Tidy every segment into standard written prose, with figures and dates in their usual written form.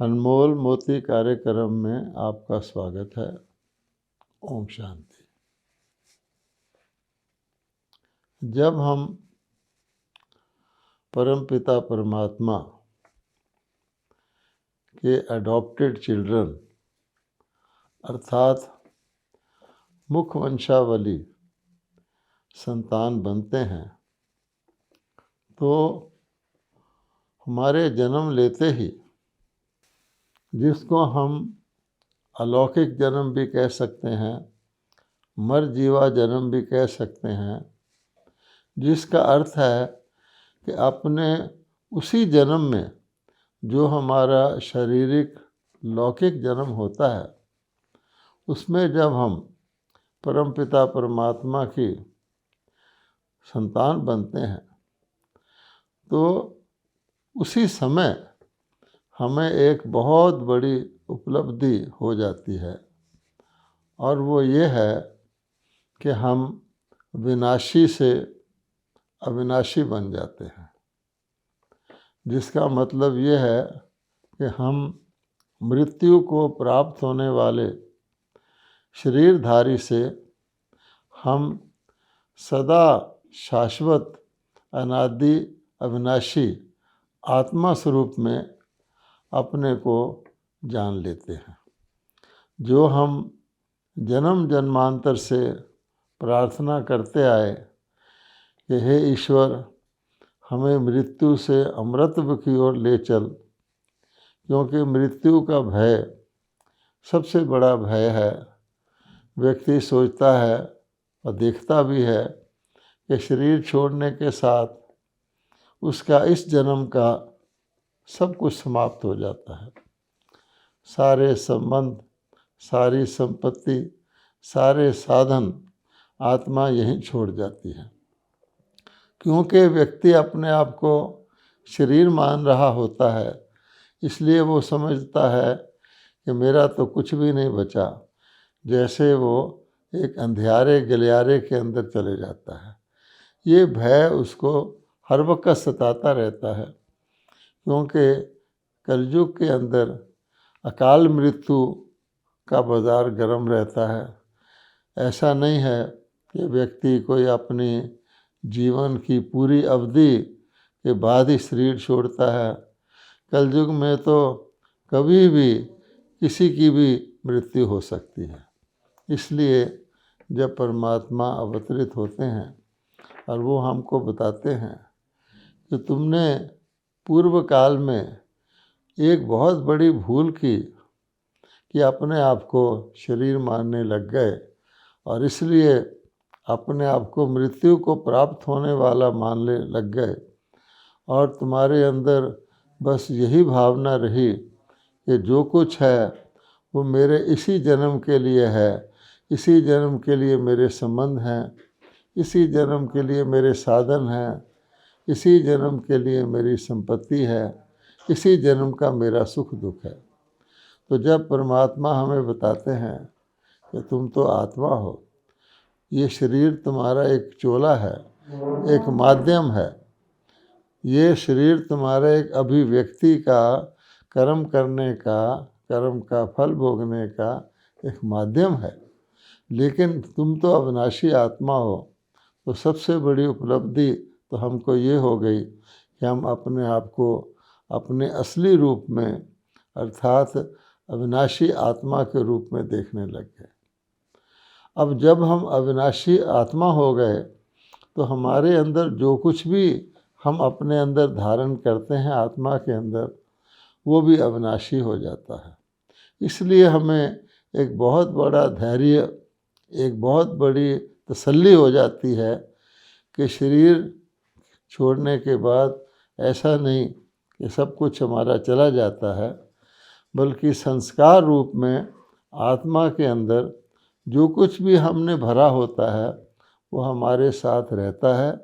अनमोल मोती कार्यक्रम में आपका स्वागत है। ओम शांति। जब हम परमपिता परमात्मा के अडॉप्टेड चिल्ड्रन अर्थात मुख वंशावली संतान बनते हैं तो हमारे जन्म लेते ही, जिसको हम अलौकिक जन्म भी कह सकते हैं, मरजीवा जन्म भी कह सकते हैं, जिसका अर्थ है कि अपने उसी जन्म में जो हमारा शारीरिक लौकिक जन्म होता है, उसमें जब हम परमपिता परमात्मा की संतान बनते हैं तो उसी समय हमें एक बहुत बड़ी उपलब्धि हो जाती है, और वो ये है कि हम विनाशी से अविनाशी बन जाते हैं। जिसका मतलब ये है कि हम मृत्यु को प्राप्त होने वाले शरीरधारी से हम सदा शाश्वत अनादि अविनाशी आत्मा स्वरूप में अपने को जान लेते हैं। जो हम जन्म जन्मांतर से प्रार्थना करते आए कि हे ईश्वर, हमें मृत्यु से अमृतत्व की ओर ले चल, क्योंकि मृत्यु का भय सबसे बड़ा भय है। व्यक्ति सोचता है और देखता भी है कि शरीर छोड़ने के साथ उसका इस जन्म का सब कुछ समाप्त हो जाता है। सारे संबंध, सारी संपत्ति, सारे साधन आत्मा यहीं छोड़ जाती है, क्योंकि व्यक्ति अपने आप को शरीर मान रहा होता है। इसलिए वो समझता है कि मेरा तो कुछ भी नहीं बचा, जैसे वो एक अंधियारे गलियारे के अंदर चले जाता है। ये भय उसको हर वक्त सताता रहता है, क्योंकि कलयुग के अंदर अकाल मृत्यु का बाज़ार गर्म रहता है। ऐसा नहीं है कि व्यक्ति कोई अपनी जीवन की पूरी अवधि के बाद ही शरीर छोड़ता है। कलयुग में तो कभी भी किसी की भी मृत्यु हो सकती है। इसलिए जब परमात्मा अवतरित होते हैं और वो हमको बताते हैं कि तुमने पूर्व काल में एक बहुत बड़ी भूल की कि अपने आप को शरीर मानने लग गए, और इसलिए अपने आप को मृत्यु को प्राप्त होने वाला मानने लग गए, और तुम्हारे अंदर बस यही भावना रही कि जो कुछ है वो मेरे इसी जन्म के लिए है, इसी जन्म के लिए मेरे संबंध हैं, इसी जन्म के लिए मेरे साधन हैं, इसी जन्म के लिए मेरी संपत्ति है, इसी जन्म का मेरा सुख दुख है। तो जब परमात्मा हमें बताते हैं कि तुम तो आत्मा हो, ये शरीर तुम्हारा एक चोला है, एक माध्यम है, ये शरीर तुम्हारे एक अभिव्यक्ति का, कर्म करने का, कर्म का फल भोगने का एक माध्यम है, लेकिन तुम तो अविनाशी आत्मा हो। तो सबसे बड़ी उपलब्धि तो हमको ये हो गई कि हम अपने आप को अपने असली रूप में अर्थात अविनाशी आत्मा के रूप में देखने लग गए। अब जब हम अविनाशी आत्मा हो गए तो हमारे अंदर जो कुछ भी हम अपने अंदर धारण करते हैं आत्मा के अंदर, वो भी अविनाशी हो जाता है। इसलिए हमें एक बहुत बड़ा धैर्य, एक बहुत बड़ी तसल्ली हो जाती है कि शरीर छोड़ने के बाद ऐसा नहीं कि सब कुछ हमारा चला जाता है, बल्कि संस्कार रूप में आत्मा के अंदर जो कुछ भी हमने भरा होता है वो हमारे साथ रहता है।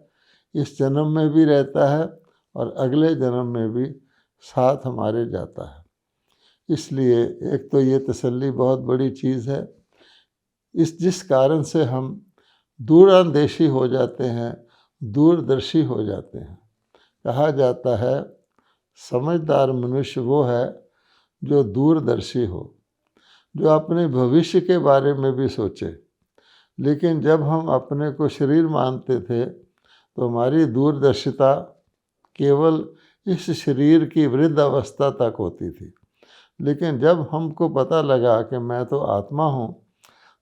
इस जन्म में भी रहता है और अगले जन्म में भी साथ हमारे जाता है। इसलिए एक तो ये तसल्ली बहुत बड़ी चीज़ है। जिस कारण से हम दूरंदेशी हो जाते हैं, दूरदर्शी हो जाते हैं। कहा जाता है समझदार मनुष्य वो है जो दूरदर्शी हो, जो अपने भविष्य के बारे में भी सोचे। लेकिन जब हम अपने को शरीर मानते थे तो हमारी दूरदर्शिता केवल इस शरीर की वृद्ध अवस्था तक होती थी। लेकिन जब हमको पता लगा कि मैं तो आत्मा हूँ,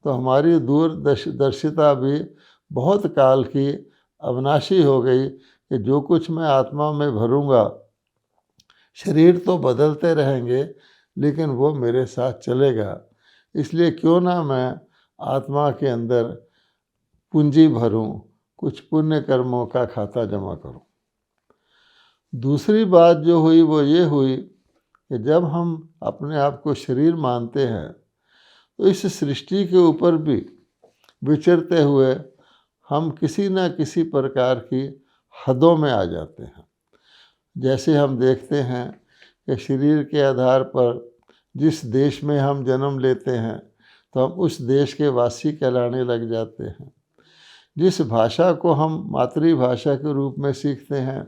तो हमारी दूरदर्शिता भी बहुत काल की अविनाशी हो गई कि जो कुछ मैं आत्मा में भरूंगा, शरीर तो बदलते रहेंगे लेकिन वो मेरे साथ चलेगा। इसलिए क्यों ना मैं आत्मा के अंदर पूंजी भरूं, कुछ पुण्य कर्मों का खाता जमा करूं। दूसरी बात जो हुई वो ये हुई कि जब हम अपने आप को शरीर मानते हैं तो इस सृष्टि के ऊपर भी विचरते हुए हम किसी न किसी प्रकार की हदों में आ जाते हैं। जैसे हम देखते हैं कि शरीर के आधार पर जिस देश में हम जन्म लेते हैं तो हम उस देश के वासी कहलाने लग जाते हैं। जिस भाषा को हम मातृभाषा के रूप में सीखते हैं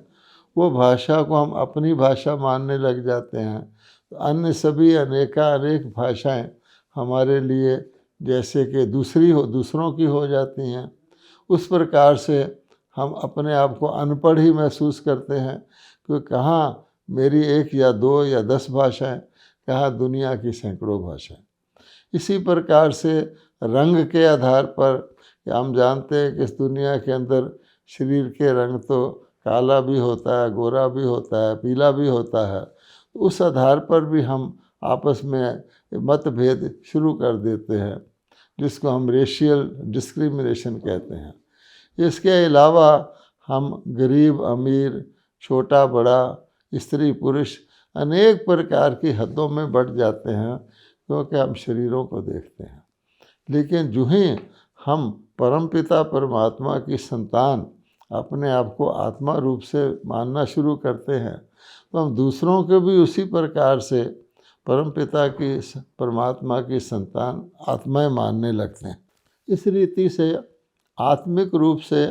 वो भाषा को हम अपनी भाषा मानने लग जाते हैं। तो अन्य सभी अनेक भाषाएं हमारे लिए जैसे कि दूसरों की हो जाती हैं। उस प्रकार से हम अपने आप को अनपढ़ ही महसूस करते हैं कि कहाँ मेरी 1 या 2 या 10 भाषाएं, कहाँ दुनिया की सैकड़ों भाषाएं। इसी प्रकार से रंग के आधार पर हम जानते हैं कि इस दुनिया के अंदर शरीर के रंग तो काला भी होता है, गोरा भी होता है, पीला भी होता है। उस आधार पर भी हम आपस में मतभेद शुरू कर देते हैं, जिसको हम रेशियल डिस्क्रिमिनेशन कहते हैं। इसके अलावा हम गरीब अमीर, छोटा बड़ा, स्त्री पुरुष अनेक प्रकार की हदों में बढ़ जाते हैं क्योंकि हम शरीरों को देखते हैं। लेकिन जो ही हम परमपिता परमात्मा की संतान अपने आप को आत्मा रूप से मानना शुरू करते हैं तो हम दूसरों को भी उसी प्रकार से परमपिता की परमात्मा की संतान आत्माएं मानने लगते हैं। इस रीति से आत्मिक रूप से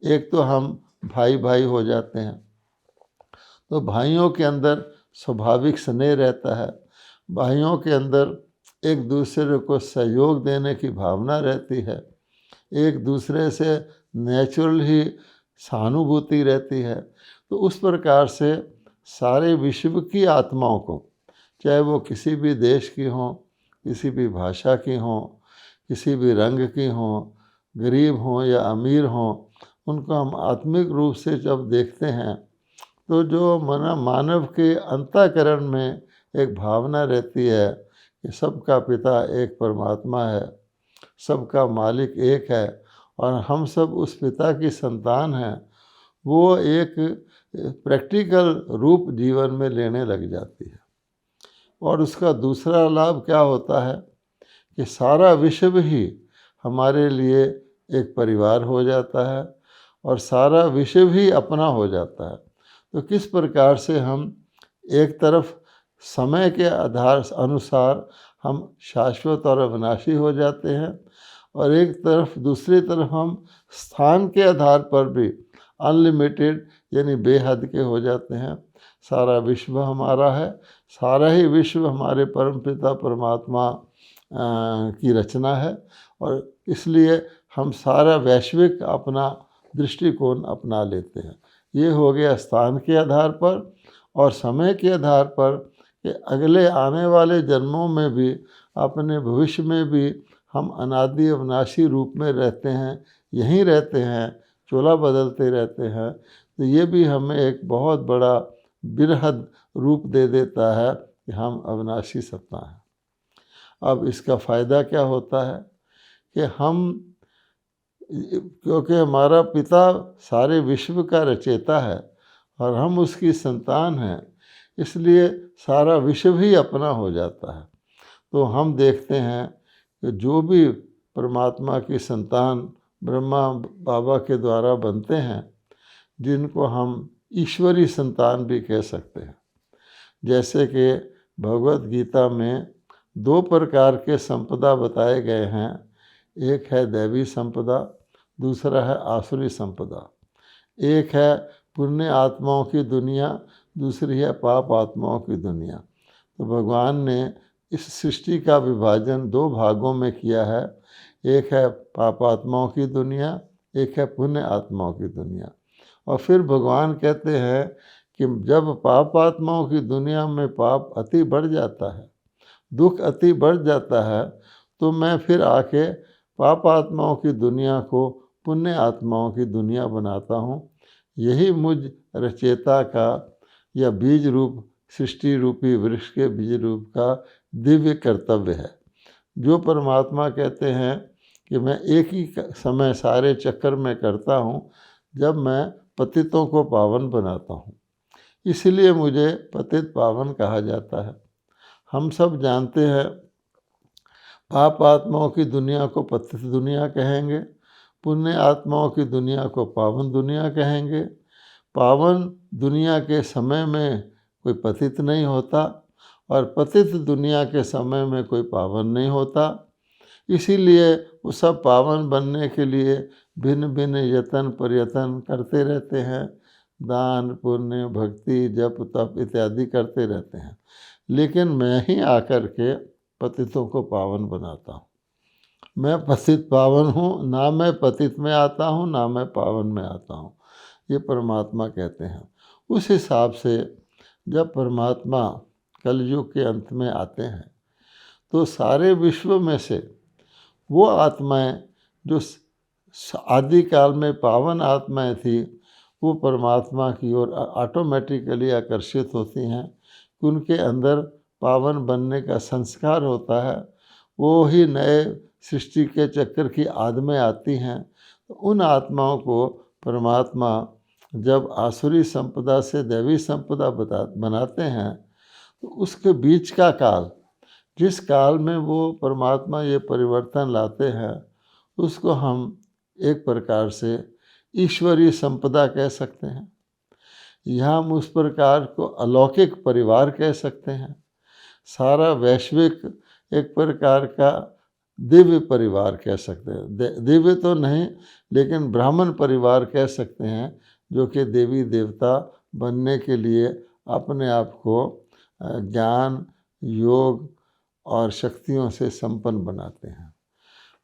एक तो हम भाई भाई हो जाते हैं, तो भाइयों के अंदर स्वाभाविक स्नेह रहता है, भाइयों के अंदर एक दूसरे को सहयोग देने की भावना रहती है, एक दूसरे से नेचुरल ही सहानुभूति रहती है। तो उस प्रकार से सारे विश्व की आत्माओं को, चाहे वो किसी भी देश की हों, किसी भी भाषा की हों, किसी भी रंग की हों, गरीब हों या अमीर हों, उनको हम आत्मिक रूप से जब देखते हैं तो जो मानव के अंतःकरण में एक भावना रहती है कि सबका पिता एक परमात्मा है, सबका मालिक एक है और हम सब उस पिता की संतान हैं, वो एक प्रैक्टिकल रूप जीवन में लेने लग जाती है। और उसका दूसरा लाभ क्या होता है कि सारा विश्व ही हमारे लिए एक परिवार हो जाता है और सारा विश्व ही अपना हो जाता है। तो किस प्रकार से हम एक तरफ समय के आधार अनुसार हम शाश्वत और अविनाशी हो जाते हैं और एक तरफ दूसरी तरफ हम स्थान के आधार पर भी अनलिमिटेड यानी बेहद के हो जाते हैं। सारा विश्व हमारा है, सारा ही विश्व हमारे परमपिता परमात्मा की रचना है और इसलिए हम सारा वैश्विक अपना दृष्टिकोण अपना लेते हैं। ये हो गया स्थान के आधार पर और समय के आधार पर कि अगले आने वाले जन्मों में भी, अपने भविष्य में भी हम अनादि अविनाशी रूप में रहते हैं, यहीं रहते हैं, चोला बदलते रहते हैं। तो ये भी हमें एक बहुत बड़ा बिरहद रूप दे देता है कि हम अविनाशी सत्ता हैं। अब इसका फ़ायदा क्या होता है कि हम, क्योंकि हमारा पिता सारे विश्व का रचयिता है और हम उसकी संतान हैं, इसलिए सारा विश्व ही अपना हो जाता है। तो हम देखते हैं कि जो भी परमात्मा की संतान ब्रह्मा बाबा के द्वारा बनते हैं, जिनको हम ईश्वरी संतान भी कह सकते हैं, जैसे कि भगवत गीता में 2 प्रकार के संपदा बताए गए हैं। एक है दैवी संपदा, दूसरा है आसुरी संपदा। एक है पुण्य आत्माओं की दुनिया, दूसरी है पाप आत्माओं की दुनिया। तो भगवान ने इस सृष्टि का विभाजन दो भागों में किया है। एक है पापात्माओं की दुनिया, एक है पुण्य आत्माओं की दुनिया। और फिर भगवान कहते हैं कि जब पापात्माओं की दुनिया में पाप अति बढ़ जाता है, दुख अति बढ़ जाता है, तो मैं फिर आके पापात्माओं की दुनिया को पुण्य आत्माओं की दुनिया बनाता हूँ। यही मुझ रचयिता का या बीज रूप सृष्टि रूपी वृक्ष के बीज रूप का दिव्य कर्तव्य है। जो परमात्मा कहते हैं कि मैं एक ही समय सारे चक्कर में करता हूँ जब मैं पतितों को पावन बनाता हूँ, इसलिए मुझे पतित पावन कहा जाता है। हम सब जानते हैं पाप आत्माओं की दुनिया को पतित दुनिया कहेंगे, पुण्य आत्माओं की दुनिया को पावन दुनिया कहेंगे। पावन दुनिया के समय में कोई पतित नहीं होता और पतित दुनिया के समय में कोई पावन नहीं होता। इसीलिए वो सब पावन बनने के लिए भिन्न भिन्न यत्न प्रयत्न करते रहते हैं, दान पुण्य भक्ति जप तप इत्यादि करते रहते हैं। लेकिन मैं ही आकर के पतितों को पावन बनाता हूँ। मैं पतित पावन हूँ, ना मैं पतित में आता हूँ ना मैं पावन में आता हूँ, ये परमात्मा कहते हैं। उस हिसाब से जब परमात्मा कलयुग के अंत में आते हैं तो सारे विश्व में से वो आत्माएं जो आदिकाल में पावन आत्माएं थी वो परमात्मा की ओर ऑटोमेटिकली आकर्षित होती हैं कि उनके अंदर पावन बनने का संस्कार होता है। वो ही नए सृष्टि के चक्कर की आद में आती हैं। तो उन आत्माओं को परमात्मा जब आसुरी संपदा से दैवी संपदा बनाते हैं तो उसके बीच का काल, जिस काल में वो परमात्मा ये परिवर्तन लाते हैं, उसको हम एक प्रकार से ईश्वरीय संपदा कह सकते हैं, या हम उस प्रकार को अलौकिक परिवार कह सकते हैं। सारा वैश्विक एक प्रकार का दिव्य परिवार कह सकते हैं। दिव्य तो नहीं लेकिन ब्राह्मण परिवार कह सकते हैं, जो कि देवी देवता बनने के लिए अपने आप को ज्ञान योग और शक्तियों से संपन्न बनाते हैं।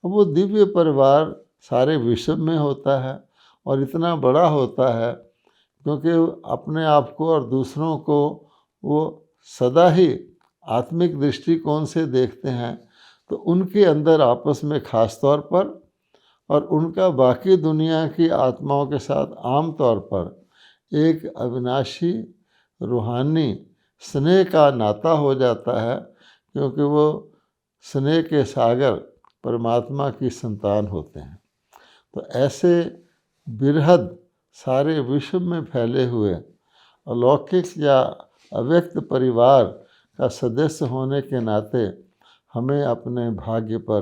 वो दिव्य परिवार सारे विश्व में होता है और इतना बड़ा होता है क्योंकि अपने आप को और दूसरों को वो सदा ही आत्मिक दृष्टिकोण से देखते हैं। तो उनके अंदर आपस में खास तौर पर और उनका बाकी दुनिया की आत्माओं के साथ आम तौर पर एक अविनाशी रूहानी स्नेह का नाता हो जाता है, क्योंकि वो स्नेह के सागर परमात्मा की संतान होते हैं। तो ऐसे बिरहद सारे विश्व में फैले हुए अलौकिक या अव्यक्त परिवार का सदस्य होने के नाते हमें अपने भाग्य पर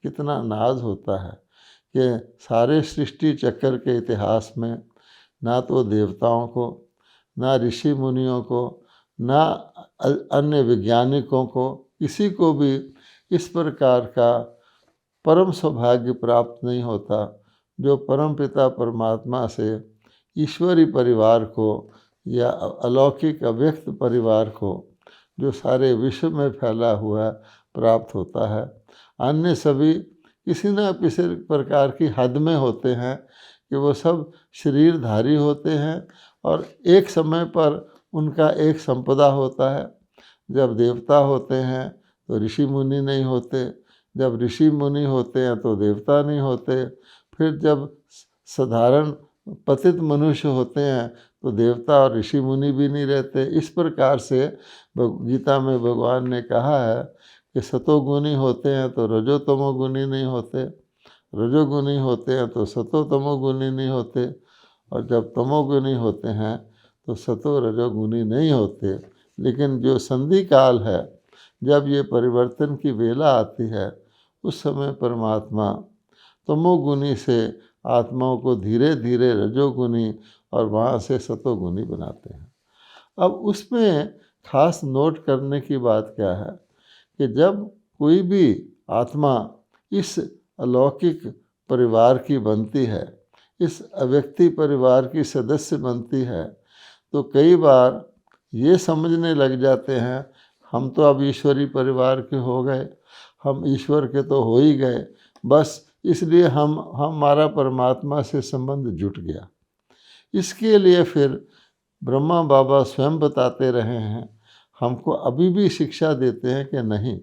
कितना नाज होता है कि सारे सृष्टि चक्र के इतिहास में ना तो देवताओं को, ना ऋषि मुनियों को, ना अन्य वैज्ञानिकों को, किसी को भी इस प्रकार का परम सौभाग्य प्राप्त नहीं होता जो परमपिता परमात्मा से ईश्वरी परिवार को या अलौकिक अव्यक्त परिवार को जो सारे विश्व में फैला हुआ प्राप्त होता है। अन्य सभी किसी न किसी प्रकार की हद में होते हैं कि वो सब शरीरधारी होते हैं और एक समय पर उनका एक संपदा होता है। जब देवता होते हैं तो ऋषि मुनि नहीं होते, जब ऋषि मुनि होते हैं तो देवता नहीं होते, फिर जब साधारण पतित मनुष्य होते हैं तो देवता और ऋषि मुनि भी नहीं रहते। इस प्रकार से गीता में भगवान ने कहा है कि सतोगुणी होते हैं तो रजोतमोगुणी नहीं होते, रजोगुणी होते हैं तो सतोतमोगुणी नहीं होते, और जब तमोगुणी होते हैं तो सतो रजोगुणी नहीं होते। लेकिन जो संधि काल है, जब ये परिवर्तन की वेला आती है, उस समय परमात्मा तमोगुणी से आत्माओं को धीरे धीरे रजोगुणी और वहाँ से सतोगुणी बनाते हैं। अब उसमें खास नोट करने की बात क्या है कि जब कोई भी आत्मा इस अलौकिक परिवार की बनती है, इस अव्यक्ति परिवार की सदस्य बनती है, तो कई बार ये समझने लग जाते हैं हम तो अब ईश्वरी परिवार के हो गए, हम ईश्वर के तो हो ही गए, बस इसलिए हमारा परमात्मा से संबंध जुट गया। इसके लिए फिर ब्रह्मा बाबा स्वयं बताते रहे हैं, हमको अभी भी शिक्षा देते हैं कि नहीं,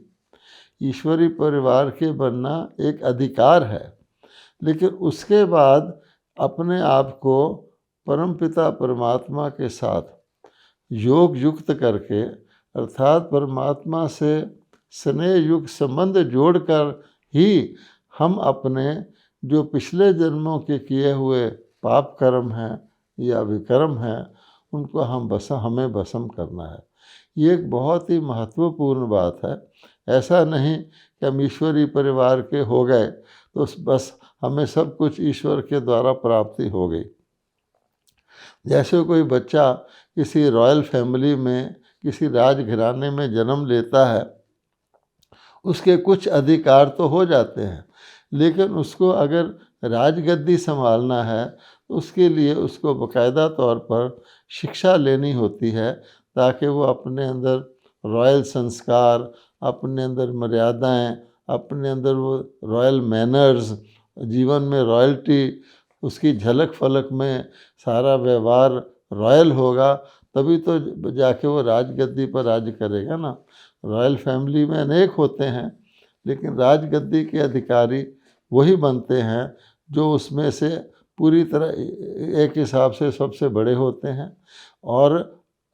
ईश्वरी परिवार के बनना एक अधिकार है, लेकिन उसके बाद अपने आप को परमपिता परमात्मा के साथ योग युक्त करके, अर्थात परमात्मा से स्नेह युक्त संबंध जोड़कर ही हम अपने जो पिछले जन्मों के किए हुए पाप कर्म हैं या विकर्म हैं, उनको हमें भस्म करना है। ये एक बहुत ही महत्वपूर्ण बात है। ऐसा नहीं कि हम ईश्वरी परिवार के हो गए तो बस हमें सब कुछ ईश्वर के द्वारा प्राप्ति हो गई। जैसे कोई बच्चा किसी रॉयल फैमिली में, किसी राजघराने में जन्म लेता है, उसके कुछ अधिकार तो हो जाते हैं, लेकिन उसको अगर राजगद्दी संभालना है तो उसके लिए उसको बाकायदा तौर पर शिक्षा लेनी होती है, ताकि वो अपने अंदर रॉयल संस्कार, अपने अंदर मर्यादाएं, अपने अंदर वो रॉयल मैनर्स, जीवन में रॉयल्टी, उसकी झलक फलक में सारा व्यवहार रॉयल होगा, तभी तो जाके वो राजगद्दी पर राज करेगा ना। रॉयल फैमिली में अनेक होते हैं, लेकिन राजगद्दी के अधिकारी वही बनते हैं जो उसमें से पूरी तरह एक हिसाब से सबसे बड़े होते हैं और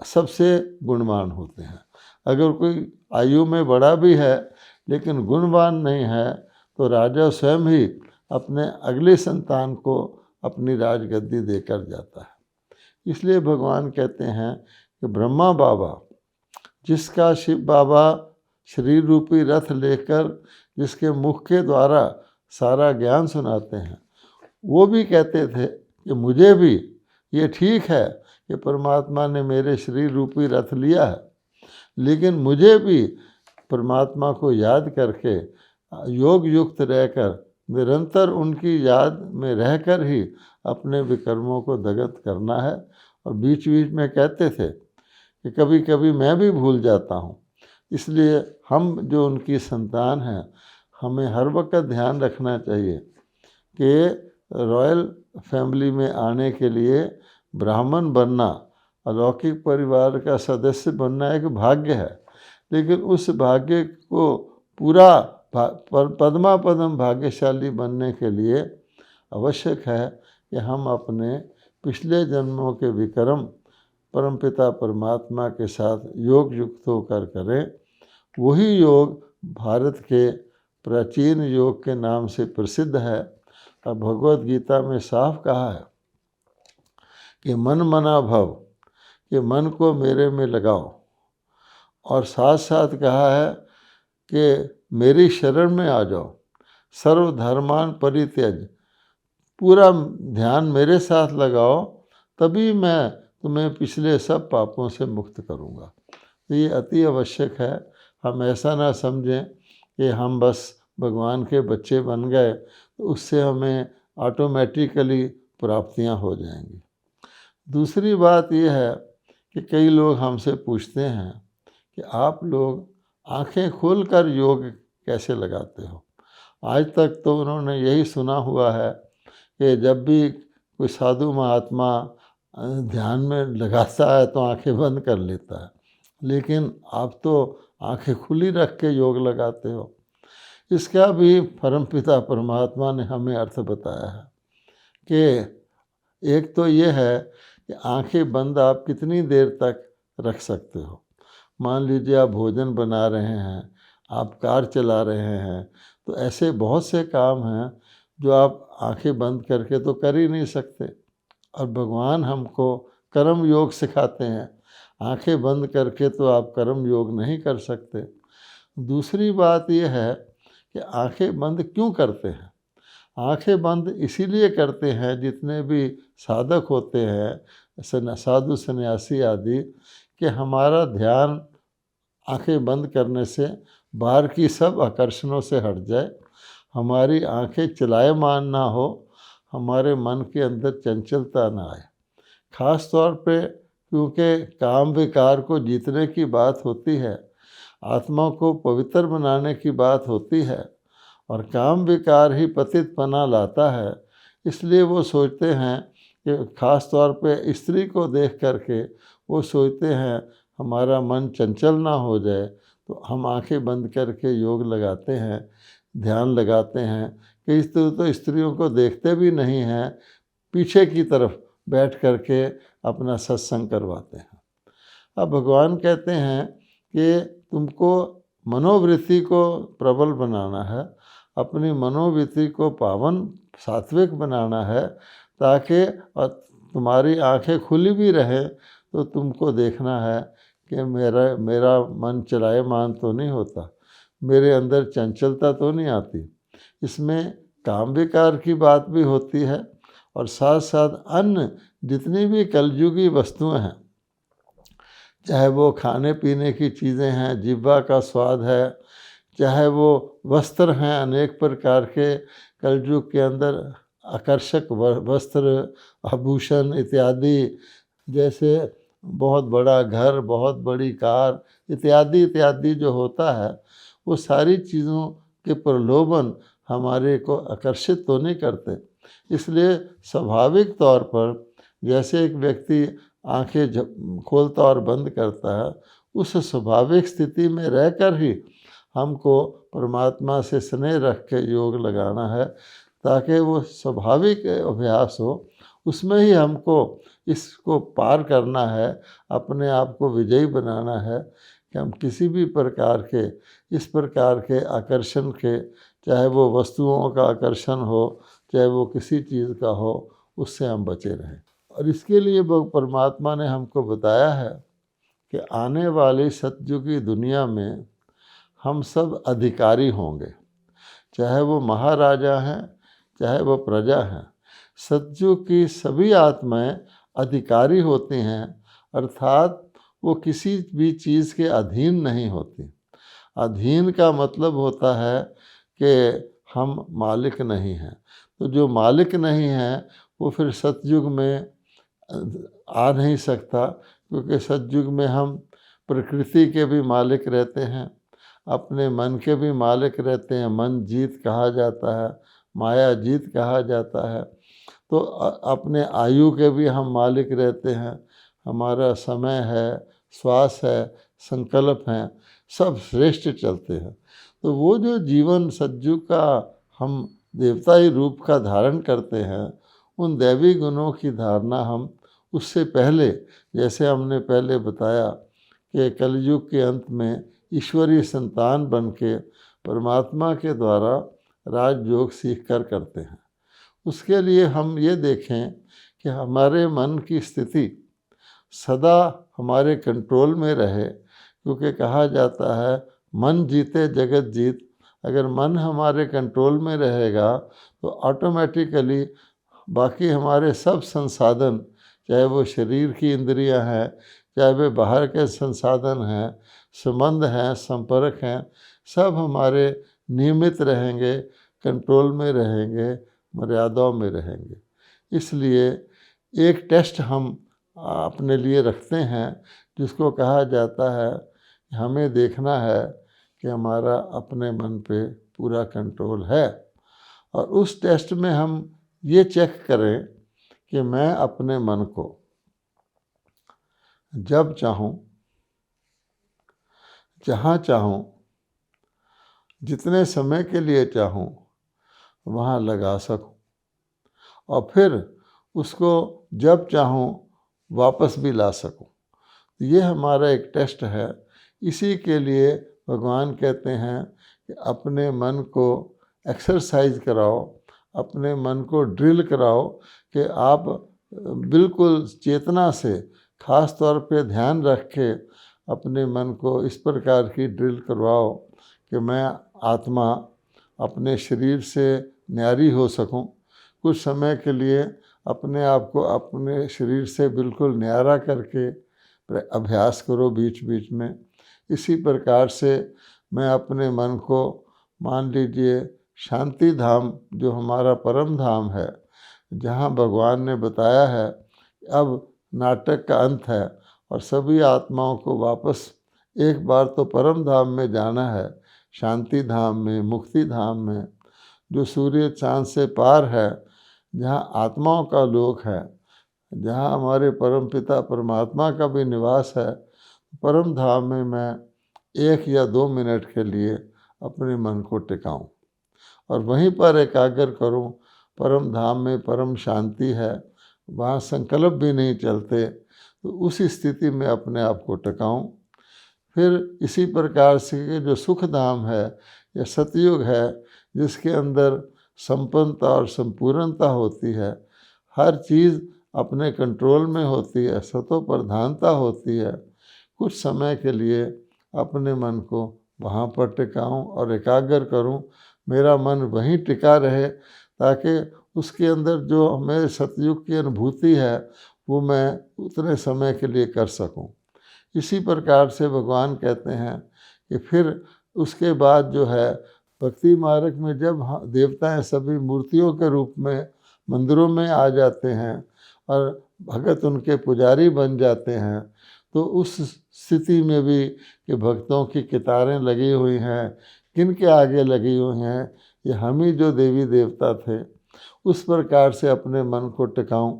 सबसे गुणवान होते हैं। अगर कोई आयु में बड़ा भी है लेकिन गुणवान नहीं है, तो राजा स्वयं ही अपने अगले संतान को अपनी राजगद्दी देकर जाता है। इसलिए भगवान कहते हैं कि ब्रह्मा बाबा, जिसका शिव बाबा शरीर रूपी रथ लेकर जिसके मुख के द्वारा सारा ज्ञान सुनाते हैं, वो भी कहते थे कि मुझे भी ये ठीक है कि परमात्मा ने मेरे शरीर रूपी रथ लिया है, लेकिन मुझे भी परमात्मा को याद करके योग युक्त रहकर निरंतर उनकी याद में रहकर ही अपने विकर्मों को दगत करना है। और बीच बीच में कहते थे कि कभी कभी मैं भी भूल जाता हूँ, इसलिए हम जो उनकी संतान हैं, हमें हर वक्त ध्यान रखना चाहिए कि रॉयल फैमिली में आने के लिए ब्राह्मण बनना, अलौकिक परिवार का सदस्य बनना एक भाग्य है, लेकिन उस भाग्य को पूरा पद्मा पदम भाग्यशाली बनने के लिए आवश्यक है कि हम अपने पिछले जन्मों के विक्रम परमपिता परमात्मा के साथ योग युक्त होकर करें। वही योग भारत के प्राचीन योग के नाम से प्रसिद्ध है। और भगवत गीता में साफ कहा है कि मन मना भव, कि मन को मेरे में लगाओ, और साथ साथ कहा है कि मेरी शरण में आ जाओ, सर्वधर्मान परित्यज, पूरा ध्यान मेरे साथ लगाओ, तभी मैं तुम्हें पिछले सब पापों से मुक्त करूँगा। तो ये अति आवश्यक है। हम ऐसा ना समझें कि हम बस भगवान के बच्चे बन गए तो उससे हमें ऑटोमेटिकली प्राप्तियां हो जाएंगी। दूसरी बात यह है कि कई लोग हमसे पूछते हैं कि आप लोग आंखें खोलकर योग कैसे लगाते हो। आज तक तो उन्होंने यही सुना हुआ है कि जब भी कोई साधु महात्मा ध्यान में लगाता है तो आंखें बंद कर लेता है, लेकिन आप तो आंखें खुली रख के योग लगाते हो। इसका भी परमपिता परमात्मा ने हमें अर्थ बताया है कि एक तो ये है कि आंखें बंद आप कितनी देर तक रख सकते हो। मान लीजिए आप भोजन बना रहे हैं, आप कार चला रहे हैं, तो ऐसे बहुत से काम हैं जो आप आंखें बंद करके तो कर ही नहीं सकते, और भगवान हमको कर्म योग सिखाते हैं। आंखें बंद करके तो आप कर्म योग नहीं कर सकते। दूसरी बात यह है कि आंखें बंद क्यों करते हैं। आंखें बंद इसीलिए करते हैं, जितने भी साधक होते हैं, साधु सन्यासी आदि, कि हमारा ध्यान आंखें बंद करने से बाहर की सब आकर्षणों से हट जाए, हमारी आंखें चलायमान ना हो, हमारे मन के अंदर चंचलता ना आए। ख़ास तौर पे क्योंकि काम विकार को जीतने की बात होती है, आत्मा को पवित्र बनाने की बात होती है और काम विकार ही पतितपना लाता है। इसलिए वो सोचते हैं कि ख़ास तौर पे स्त्री को देख करके वो सोचते हैं हमारा मन चंचल ना हो जाए, तो हम आंखें बंद करके योग लगाते हैं, ध्यान लगाते हैं। कई तो स्त्रियों को देखते भी नहीं हैं, पीछे की तरफ बैठ करके अपना सत्संग करवाते हैं। अब भगवान कहते हैं कि तुमको मनोवृत्ति को प्रबल बनाना है, अपनी मनोवृत्ति को पावन सात्विक बनाना है, ताकि तुम्हारी आंखें खुली भी रहें तो तुमको देखना है कि मेरा मन चलायमान तो नहीं होता, मेरे अंदर चंचलता तो नहीं आती। इसमें काम विकार की बात भी होती है और साथ साथ अन्य जितनी भी कलयुगी वस्तुएं हैं, चाहे वो खाने पीने की चीज़ें हैं, जिह्वा का स्वाद है, चाहे वो वस्त्र हैं अनेक प्रकार के कलयुग के अंदर आकर्षक वस्त्र, आभूषण इत्यादि, जैसे बहुत बड़ा घर, बहुत बड़ी कार इत्यादि इत्यादि जो होता है, वो सारी चीज़ों के प्रलोभन हमारे को आकर्षित तो नहीं करते। इसलिए स्वाभाविक तौर पर जैसे एक व्यक्ति आंखें खोलता और बंद करता है, उस स्वाभाविक स्थिति में रहकर ही हमको परमात्मा से स्नेह रख के योग लगाना है, ताकि वो स्वाभाविक अभ्यास हो, उसमें ही हमको इसको पार करना है, अपने आप को विजयी बनाना है कि हम किसी भी प्रकार के इस प्रकार के आकर्षण के, चाहे वो वस्तुओं का आकर्षण हो, चाहे वो किसी चीज़ का हो, उससे हम बचे रहें। और इसके लिए परमात्मा ने हमको बताया है कि आने वाली सतयुगी दुनिया में हम सब अधिकारी होंगे, चाहे वो महाराजा हैं, चाहे वो प्रजा हैं। सतयुग की सभी आत्माएं अधिकारी होती हैं, अर्थात वो किसी भी चीज़ के अधीन नहीं होती। अधीन का मतलब होता है कि हम मालिक नहीं हैं। तो जो मालिक नहीं है वो फिर सतयुग में आ नहीं सकता, क्योंकि सतयुग में हम प्रकृति के भी मालिक रहते हैं, अपने मन के भी मालिक रहते हैं। मन जीत कहा जाता है, माया जीत कहा जाता है। तो अपने आयु के भी हम मालिक रहते हैं। हमारा समय है, श्वास है, संकल्प हैं, सब श्रेष्ठ चलते हैं। तो वो जो जीवन सतयुग का हम देवताई रूप का धारण करते हैं, उन दैवी गुणों की धारणा हम उससे पहले, जैसे हमने पहले बताया कि कलयुग के अंत में ईश्वरीय संतान बन के परमात्मा के द्वारा राजयोग सीख कर करते हैं। उसके लिए हम ये देखें कि हमारे मन की स्थिति सदा हमारे कंट्रोल में रहे, क्योंकि कहा जाता है मन जीते जगत जीत। अगर मन हमारे कंट्रोल में रहेगा तो ऑटोमेटिकली बाकी हमारे सब संसाधन, चाहे वो शरीर की इंद्रियां हैं, चाहे वे बाहर के संसाधन हैं, संबंध हैं, संपर्क हैं, सब हमारे नियमित रहेंगे, कंट्रोल में रहेंगे, मर्यादाओं में रहेंगे। इसलिए एक टेस्ट हम अपने लिए रखते हैं, जिसको कहा जाता है हमें देखना है कि हमारा अपने मन पे पूरा कंट्रोल है। और उस टेस्ट में हम ये चेक करें कि मैं अपने मन को जब चाहूँ, जहाँ चाहूँ, जितने समय के लिए चाहूँ वहाँ लगा सकूँ, और फिर उसको जब चाहूँ वापस भी ला सकूँ। ये हमारा एक टेस्ट है। इसी के लिए भगवान कहते हैं कि अपने मन को एक्सरसाइज कराओ, अपने मन को ड्रिल कराओ कि आप बिल्कुल चेतना से, ख़ास तौर पे ध्यान रख के अपने मन को इस प्रकार की ड्रिल करवाओ कि मैं आत्मा अपने शरीर से न्यारी हो सकूं। कुछ समय के लिए अपने आप को अपने शरीर से बिल्कुल न्यारा करके अभ्यास करो बीच बीच में। इसी प्रकार से मैं अपने मन को, मान लीजिए शांति धाम जो हमारा परम धाम है, जहाँ भगवान ने बताया है अब नाटक का अंत है और सभी आत्माओं को वापस एक बार तो परम धाम में जाना है, शांति धाम में, मुक्ति धाम में, जो सूर्य चांद से पार है, जहाँ आत्माओं का लोक है, जहाँ हमारे परम पिता परमात्मा का भी निवास है। परम धाम में मैं 1 या 2 मिनट के लिए अपने मन को टिकाऊं और वहीं पर एकाग्र करूं। परम धाम में परम शांति है, वहाँ संकल्प भी नहीं चलते, तो उस स्थिति में अपने आप को टिकाऊं। फिर इसी प्रकार से जो सुख धाम है या सतयुग है, जिसके अंदर संपन्नता और संपूर्णता होती है, हर चीज़ अपने कंट्रोल में होती है, सतो प्रधानता होती है, कुछ समय के लिए अपने मन को वहाँ पर टिकाऊं और एकाग्र करूं। मेरा मन वहीं टिका रहे ताकि उसके अंदर जो हमें सतयुग की अनुभूति है वो मैं उतने समय के लिए कर सकूं। इसी प्रकार से भगवान कहते हैं कि फिर उसके बाद जो है भक्ति मार्ग में जब देवताएं सभी मूर्तियों के रूप में मंदिरों में आ जाते हैं और भगत उनके पुजारी बन जाते हैं, तो उस स्थिति में भी कि भक्तों की कतारें लगी हुई हैं, किन के आगे लगी हुई हैं, ये हम ही जो देवी देवता थे, उस प्रकार से अपने मन को टिकाऊं।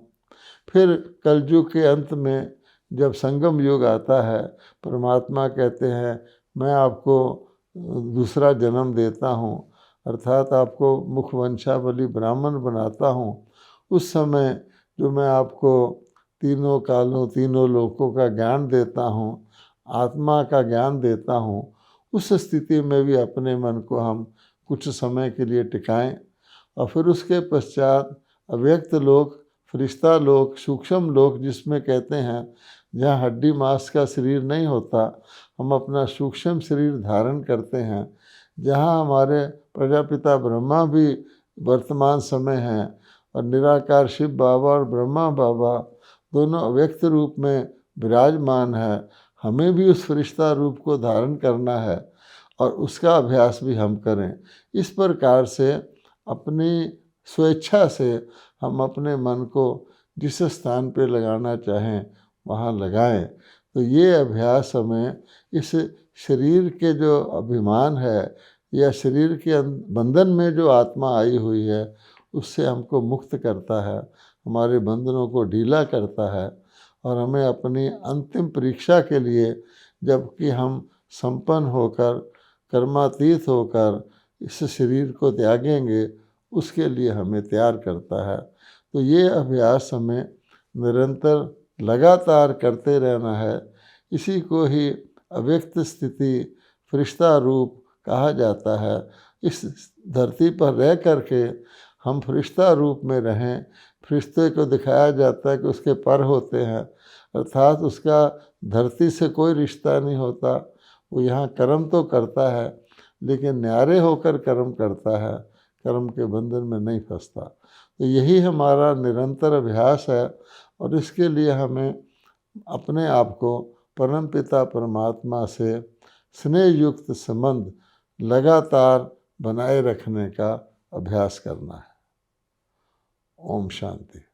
फिर कलयुग के अंत में जब संगम युग आता है, परमात्मा कहते हैं मैं आपको दूसरा जन्म देता हूँ, अर्थात आपको मुख वंशावली ब्राह्मण बनाता हूँ। उस समय जो मैं आपको तीनों कालों तीनों लोकों का ज्ञान देता हूँ, आत्मा का ज्ञान देता हूँ, उस स्थिति में भी अपने मन को हम कुछ समय के लिए टिकाएं और फिर उसके पश्चात अव्यक्त लोक, फरिश्ता लोक, सूक्ष्म लोक जिसमें कहते हैं जहाँ हड्डी मांस का शरीर नहीं होता, हम अपना सूक्ष्म शरीर धारण करते हैं, जहाँ हमारे प्रजापिता ब्रह्मा भी वर्तमान समय हैं और निराकार शिव बाबा और ब्रह्मा बाबा दोनों अव्यक्त रूप में विराजमान है। हमें भी उस फरिश्ता रूप को धारण करना है और उसका अभ्यास भी हम करें। इस प्रकार से अपनी स्वेच्छा से हम अपने मन को जिस स्थान पे लगाना चाहें वहाँ लगाएं। तो ये अभ्यास हमें इस शरीर के जो अभिमान है या शरीर के बंधन में जो आत्मा आई हुई है उससे हमको मुक्त करता है, हमारे बंधनों को ढीला करता है और हमें अपनी अंतिम परीक्षा के लिए, जबकि हम संपन्न होकर कर्मातीत होकर इस शरीर को त्यागेंगे, उसके लिए हमें तैयार करता है। तो ये अभ्यास हमें निरंतर लगातार करते रहना है। इसी को ही अव्यक्त स्थिति फरिश्ता रूप कहा जाता है। इस धरती पर रह करके हम फरिश्ता रूप में रहें। फरिश्ते को दिखाया जाता है कि उसके पर होते हैं, अर्थात उसका धरती से कोई रिश्ता नहीं होता। वो यहाँ कर्म तो करता है लेकिन न्यारे होकर कर्म करता है, कर्म के बंधन में नहीं फंसता। तो यही हमारा निरंतर अभ्यास है और इसके लिए हमें अपने आप को परम पिता परमात्मा से स्नेह युक्त संबंध लगातार बनाए रखने का अभ्यास करना है। ओम शांति।